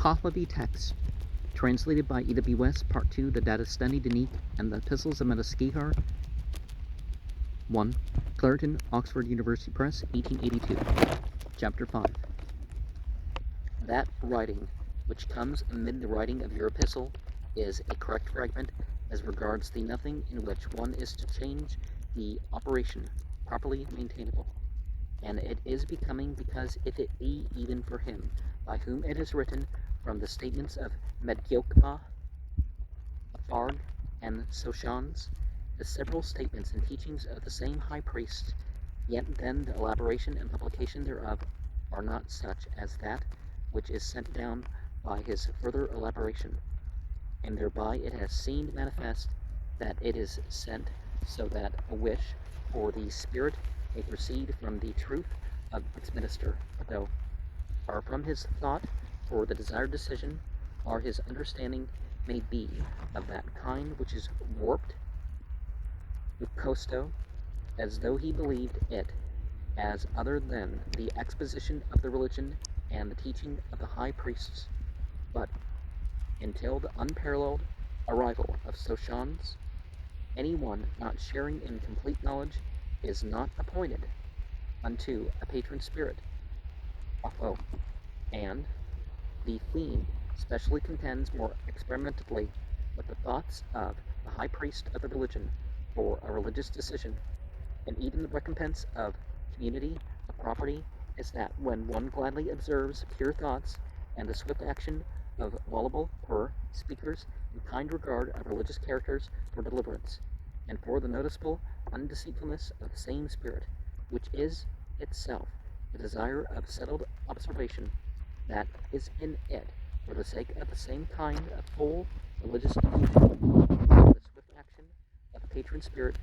Pahlavi text, translated by E.W. West, Part 2, the Dadastani Danique, and the Epistles of Manuskihar 1, Clareton, Oxford University Press, 1882. Chapter 5. That writing which comes amid the writing of your epistle is a correct fragment as regards the nothing in which one is to change the operation properly maintainable. And it is becoming, because if it be even for him by whom it is written, from the statements of Manuskihar, I.V, and Soshans, the several statements and teachings of the same high priest, yet then the elaboration and publication thereof are not such as that which is sent down by his further elaboration, and thereby it has seemed manifest that it is sent so that a wish for the Spirit may proceed from the truth of its minister, though far from his thought for the desired decision, or his understanding may be of that kind which is warped with costo, as though he believed it as other than the exposition of the religion and the teaching of the high priests. But until the unparalleled arrival of Soshans, any one not sharing in complete knowledge is not appointed unto a patron spirit. And the theme specially contends more experimentally with the thoughts of the high priest of the religion for a religious decision, and even the recompense of community of property is that when one gladly observes pure thoughts and the swift action of voluble per speakers in kind regard of religious characters for deliverance, and for the noticeable undeceitfulness of the same spirit, which is itself the desire of settled observation, that is in it for the sake of the same kind of full religious infusion, the swift action of the patron spirit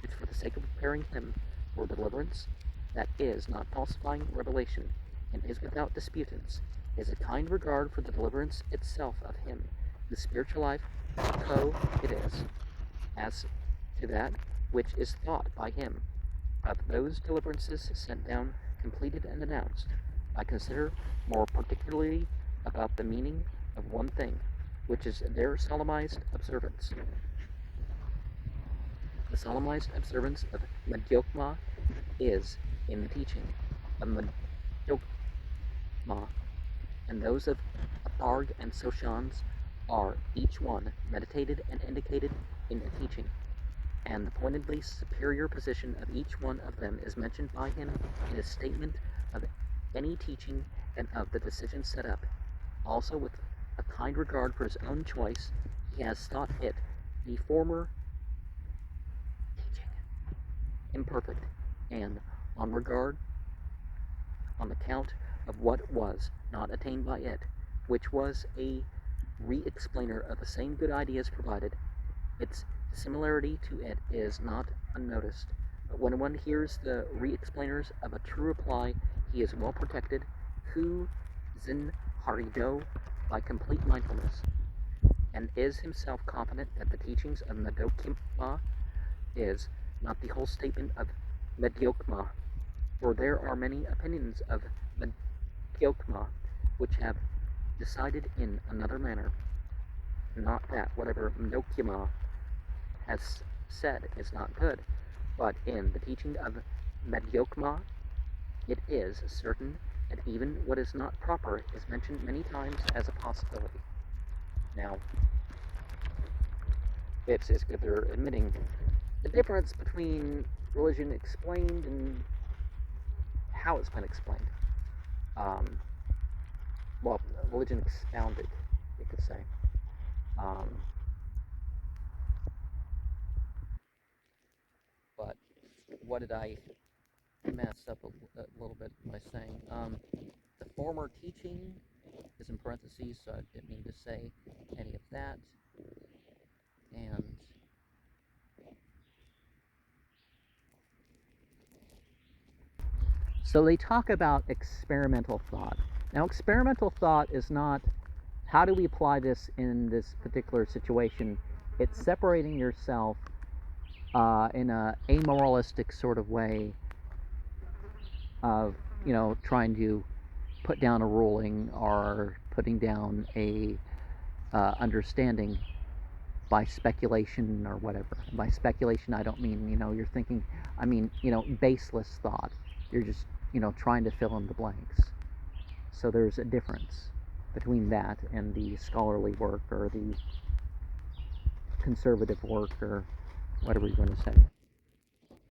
is for the sake of preparing him for deliverance, that is not falsifying revelation, and is without disputance, is a kind regard for the deliverance itself of him, the spiritual life, it is, as to that which is thought by him, of those deliverances sent down, completed and announced. I consider more particularly about the meaning of one thing, which is their solemnized observance. The solemnized observance of Manuskihar is in the teaching of Manuskihar, and those of I.V and Soshans are each one meditated and indicated in the teaching, and the pointedly superior position of each one of them is mentioned by him in his statement of any teaching and of the decision set up. Also, with a kind regard for his own choice, he has thought it, the former teaching, imperfect, and on account of what was not attained by it, which was a re-explainer of the same good ideas provided, its similarity to it is not unnoticed. But when one hears the re-explainers of a true reply, he is well protected, who zin harido by complete mindfulness, and is himself confident that the teachings of Manuskihar is not the whole statement of Manuskihar, for there are many opinions of Manuskihar which have decided in another manner, not that whatever Manuskihar has said is not good, but in the teaching of Manuskihar it is certain that even what is not proper is mentioned many times as a possibility. Now, it's as good they're admitting the difference between religion explained and how it's been explained. Religion expounded, you could say. But what did I mess up a little bit by saying? The former teaching is in parentheses, so I didn't mean to say any of that. And so they talk about experimental thought. Now, experimental thought is not, how do we apply this in this particular situation? It's separating yourself in a amoralistic sort of way of, trying to put down a ruling or putting down a understanding by speculation or whatever. By speculation, I don't mean, you're thinking, I mean, baseless thought. You're just, trying to fill in the blanks. So there's a difference between that and the scholarly work or the conservative work or whatever you're going to say.